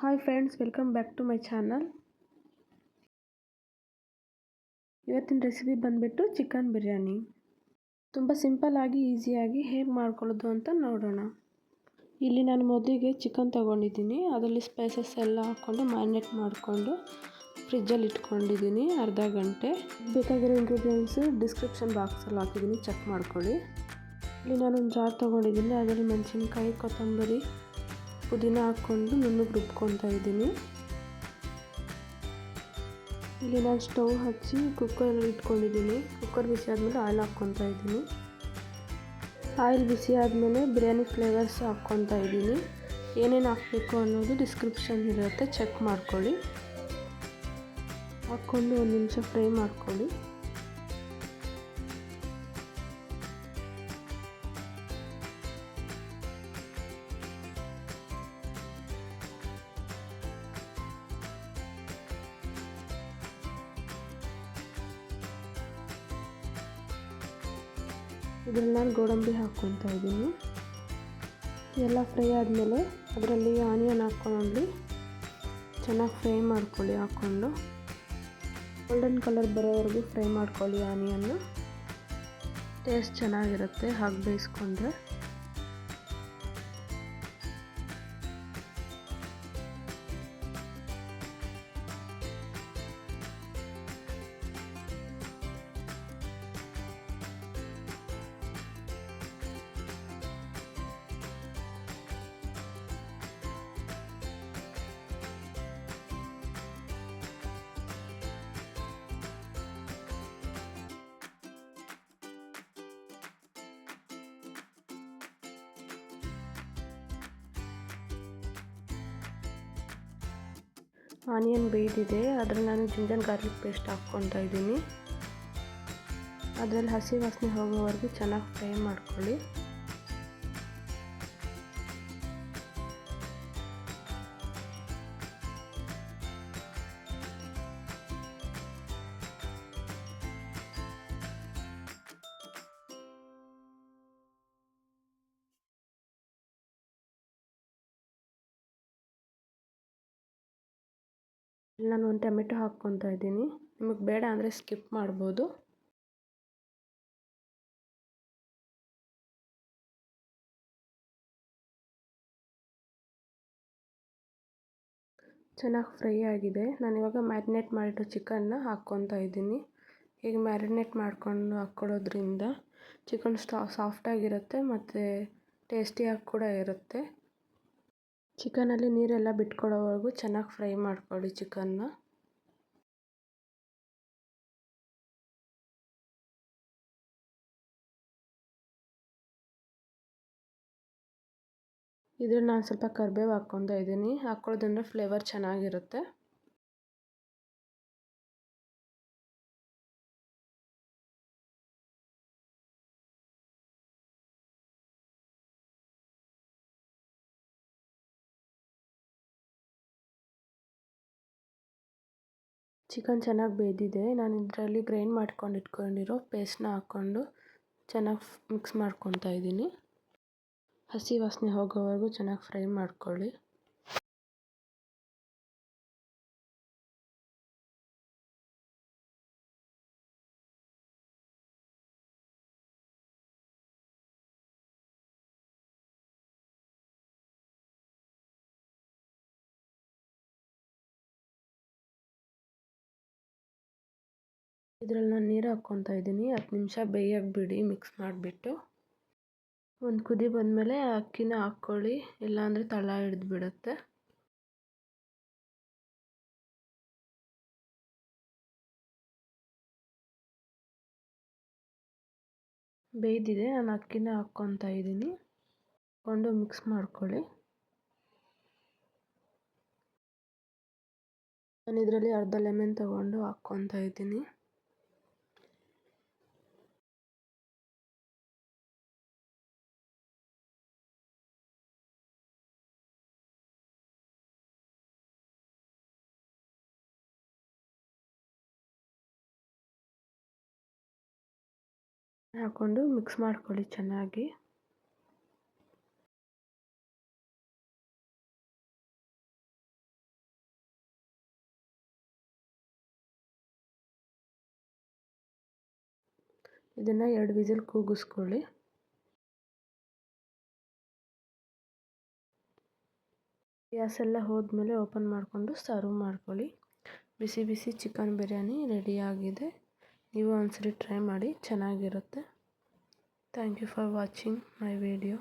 Hi friends, welcome back to my channel. ಇವತ್ತಿನ recipe ಬಂದುಬಿಟ್ಟು chicken biryani. ತುಂಬ ಸಿಂಪಲ್ಲಾಗಿ ಈಸಿಯಾಗಿ ಹೇಗೆ ಮಾಡ್ಕೊಳ್ಳೋದು ಅಂತ ನೋಡೋಣ. ಇಲ್ಲಿ ನಾನು ಮೊದಲಿಗೆ ಚಿಕನ್ ತೊಗೊಂಡಿದ್ದೀನಿ. ಅದರಲ್ಲಿ ಸ್ಪೈಸಸ್ ಎಲ್ಲ ಹಾಕ್ಕೊಂಡು ಮ್ಯಾರಿನೇಟ್ ಮಾಡಿಕೊಂಡು ಫ್ರಿಜ್ಜಲ್ಲಿ ಇಟ್ಕೊಂಡಿದ್ದೀನಿ ಅರ್ಧ ಗಂಟೆ. ಬೇಕಾಗಿರೋ ಇಂಗ್ರೀಡಿಯೆಂಟ್ಸು ಡಿಸ್ಕ್ರಿಪ್ಷನ್ ಬಾಕ್ಸಲ್ಲಿ ಹಾಕಿದ್ದೀನಿ, ಚೆಕ್ ಮಾಡ್ಕೊಳ್ಳಿ. ಇಲ್ಲಿ ನಾನೊಂದು ಜಾರ್ ತೊಗೊಂಡಿದ್ದೀನಿ. ಅದರಲ್ಲಿ ಮೆಣಸಿನ್ಕಾಯಿ, ಕೊತ್ತಂಬರಿ, ಪುದೀನ ಹಾಕ್ಕೊಂಡು ನುಣ್ಣಗೆ ರುಬ್ಕೊತಾ ಇದ್ದೀನಿ. ಇಲ್ಲಿ ನಾನು ಸ್ಟವ್ ಹಚ್ಚಿ ಕುಕ್ಕರ್ ಇಟ್ಕೊಂಡಿದ್ದೀನಿ. ಕುಕ್ಕರ್ ಬಿಸಿ ಆದಮೇಲೆ ಆಯಿಲ್ ಹಾಕ್ಕೊತಾ ಇದ್ದೀನಿ. ಆಯಿಲ್ ಬಿಸಿ ಆದಮೇಲೆ ಬಿರಿಯಾನಿ ಫ್ಲೇವರ್ಸ್ ಹಾಕ್ಕೊತಾ ಇದ್ದೀನಿ. ಏನೇನು ಹಾಕಬೇಕು ಅನ್ನೋದು ಡಿಸ್ಕ್ರಿಪ್ಷನ್ ಇರುತ್ತೆ, ಚೆಕ್ ಮಾಡ್ಕೊಳ್ಳಿ. ಹಾಕ್ಕೊಂಡು ಒಂದು ನಿಮಿಷ ಫ್ರೈ ಮಾಡ್ಕೊಳ್ಳಿ. ಇದರಲ್ಲಿ ನಾನು ಗೋಡಂಬಿ ಹಾಕ್ಕೊತಾ ಇದ್ದೀನಿ. ಎಲ್ಲ ಫ್ರೈ ಆದಮೇಲೆ ಅದರಲ್ಲಿ ಆನಿಯನ್ ಹಾಕ್ಕೊಂಡು ಚೆನ್ನಾಗಿ ಫ್ರೈ ಮಾಡ್ಕೊಳ್ಳಿ. ಹಾಕ್ಕೊಂಡು ಗೋಲ್ಡನ್ ಕಲರ್ ಬರೋವರೆಗೂ ಫ್ರೈ ಮಾಡ್ಕೊಳ್ಳಿ. ಆನಿಯನ್ನು ಟೇಸ್ಟ್ ಚೆನ್ನಾಗಿರುತ್ತೆ ಹಾಗೆ ಬೇಯಿಸ್ಕೊಂಡ್ರೆ. ಆನಿಯನ್ ಬೇಯ್ದಿದೆ. ಅದರಲ್ಲಿ ನಾನು ಜಿಂಜರ್ ಗಾರ್ಲಿಕ್ ಪೇಸ್ಟ್ ಹಾಕ್ಕೊತಾ ಇದ್ದೀನಿ. ಅದರಲ್ಲಿ ಹಸಿ ವಾಸನೆ ಹೋಗೋವರೆಗೂ ಚೆನ್ನಾಗಿ ಫ್ರೈ ಮಾಡ್ಕೊಳ್ಳಿ. ನಾನು ಒಂದು ಟೊಮೆಟೊ ಹಾಕ್ಕೊತಾ ಇದ್ದೀನಿ. ನಿಮಗೆ ಬೇಡ ಅಂದರೆ ಸ್ಕಿಪ್ ಮಾಡ್ಬೋದು. ಚೆನ್ನಾಗಿ ಫ್ರೈ ಆಗಿದೆ. ನಾನಿವಾಗ ಮ್ಯಾರಿನೇಟ್ ಮಾಡಿರೋ ಚಿಕನ್ನ ಹಾಕ್ಕೊತಾ ಇದ್ದೀನಿ. ಹೀಗೆ ಮ್ಯಾರಿನೇಟ್ ಮಾಡ್ಕೊಂಡು ಹಾಕ್ಕೊಳ್ಳೋದ್ರಿಂದ ಚಿಕನ್ ಸಾಫ್ಟಾಗಿರುತ್ತೆ ಮತ್ತು ಟೇಸ್ಟಿಯಾಗಿ ಕೂಡ ಇರುತ್ತೆ. ಚಿಕನಲ್ಲಿ ನೀರೆಲ್ಲ ಬಿಟ್ಕೊಳ್ಳೋವರೆಗೂ ಚೆನ್ನಾಗಿ ಫ್ರೈ ಮಾಡ್ಕೊಳ್ಳಿ ಚಿಕನ್ನ. ಇದ್ರಲ್ಲಿ ನಾನು ಸ್ವಲ್ಪ ಕರಿಬೇವು ಹಾಕ್ಕೊತಾ ಇದ್ದೀನಿ. ಹಾಕ್ಕೊಳ್ಳೋದ್ರಿಂದ ಫ್ಲೇವರ್ ಚೆನ್ನಾಗಿರುತ್ತೆ. ಚಿಕನ್ ಚೆನ್ನಾಗಿ ಬೇಯ್ದಿದೆ. ನಾನು ಇದರಲ್ಲಿ ಗ್ರೈಂಡ್ ಮಾಡ್ಕೊಂಡು ಇಟ್ಕೊಂಡಿರೋ ಪೇಸ್ಟ್ನ ಹಾಕ್ಕೊಂಡು ಚೆನ್ನಾಗಿ ಮಿಕ್ಸ್ ಮಾಡ್ಕೊತಾ ಇದ್ದೀನಿ. ಹಸಿ ವಾಸನೆ ಹೋಗೋವರೆಗೂ ಚೆನ್ನಾಗಿ ಫ್ರೈ ಮಾಡ್ಕೊಳ್ಳಿ. ಇದರಲ್ಲಿ ನಾನು ನೀರು ಹಾಕ್ಕೊತಾ ಇದ್ದೀನಿ. 10 ನಿಮಿಷ ಬೇಯಕ್ಕೆ ಬಿಡಿ ಮಿಕ್ಸ್ ಮಾಡಿಬಿಟ್ಟು. ಒಂದು ಕುದಿ ಬಂದಮೇಲೆ ಅಕ್ಕಿನ ಹಾಕ್ಕೊಳ್ಳಿ, ಇಲ್ಲಾಂದರೆ ತಳ ಹಿಡಿದು ಬಿಡುತ್ತೆ. ಬೇಯ್ದಿದೆ. ನಾನು ಅಕ್ಕಿನ ಹಾಕ್ಕೊತಾ ಇದ್ದೀನಿ. ಹಾಕ್ಕೊಂಡು ಮಿಕ್ಸ್ ಮಾಡ್ಕೊಳ್ಳಿ. ನಾನು ಇದರಲ್ಲಿ ಅರ್ಧ ಲೆಮನ್ ತೊಗೊಂಡು ಹಾಕ್ಕೊತಾ ಇದ್ದೀನಿ. ಹಾಕ್ಕೊಂಡು ಮಿಕ್ಸ್ ಮಾಡ್ಕೊಳ್ಳಿ ಚೆನ್ನಾಗಿ. ಇದನ್ನು 2 ವಿಸಿಲ್ ಕೂಗಿಸ್ಕೊಳ್ಳಿ. ಗ್ಯಾಸ್ ಎಲ್ಲ ಹೋದ್ಮೇಲೆ ಓಪನ್ ಮಾಡಿಕೊಂಡು ಸರ್ವ್ ಮಾಡ್ಕೊಳ್ಳಿ. ಬಿಸಿ ಬಿಸಿ ಚಿಕನ್ ಬಿರಿಯಾನಿ ರೆಡಿಯಾಗಿದೆ. ನೀವು ಒಂದ್ಸರಿ ಟ್ರೈ ಮಾಡಿ, ಚೆನ್ನಾಗಿರುತ್ತೆ. Thank you for watching my video.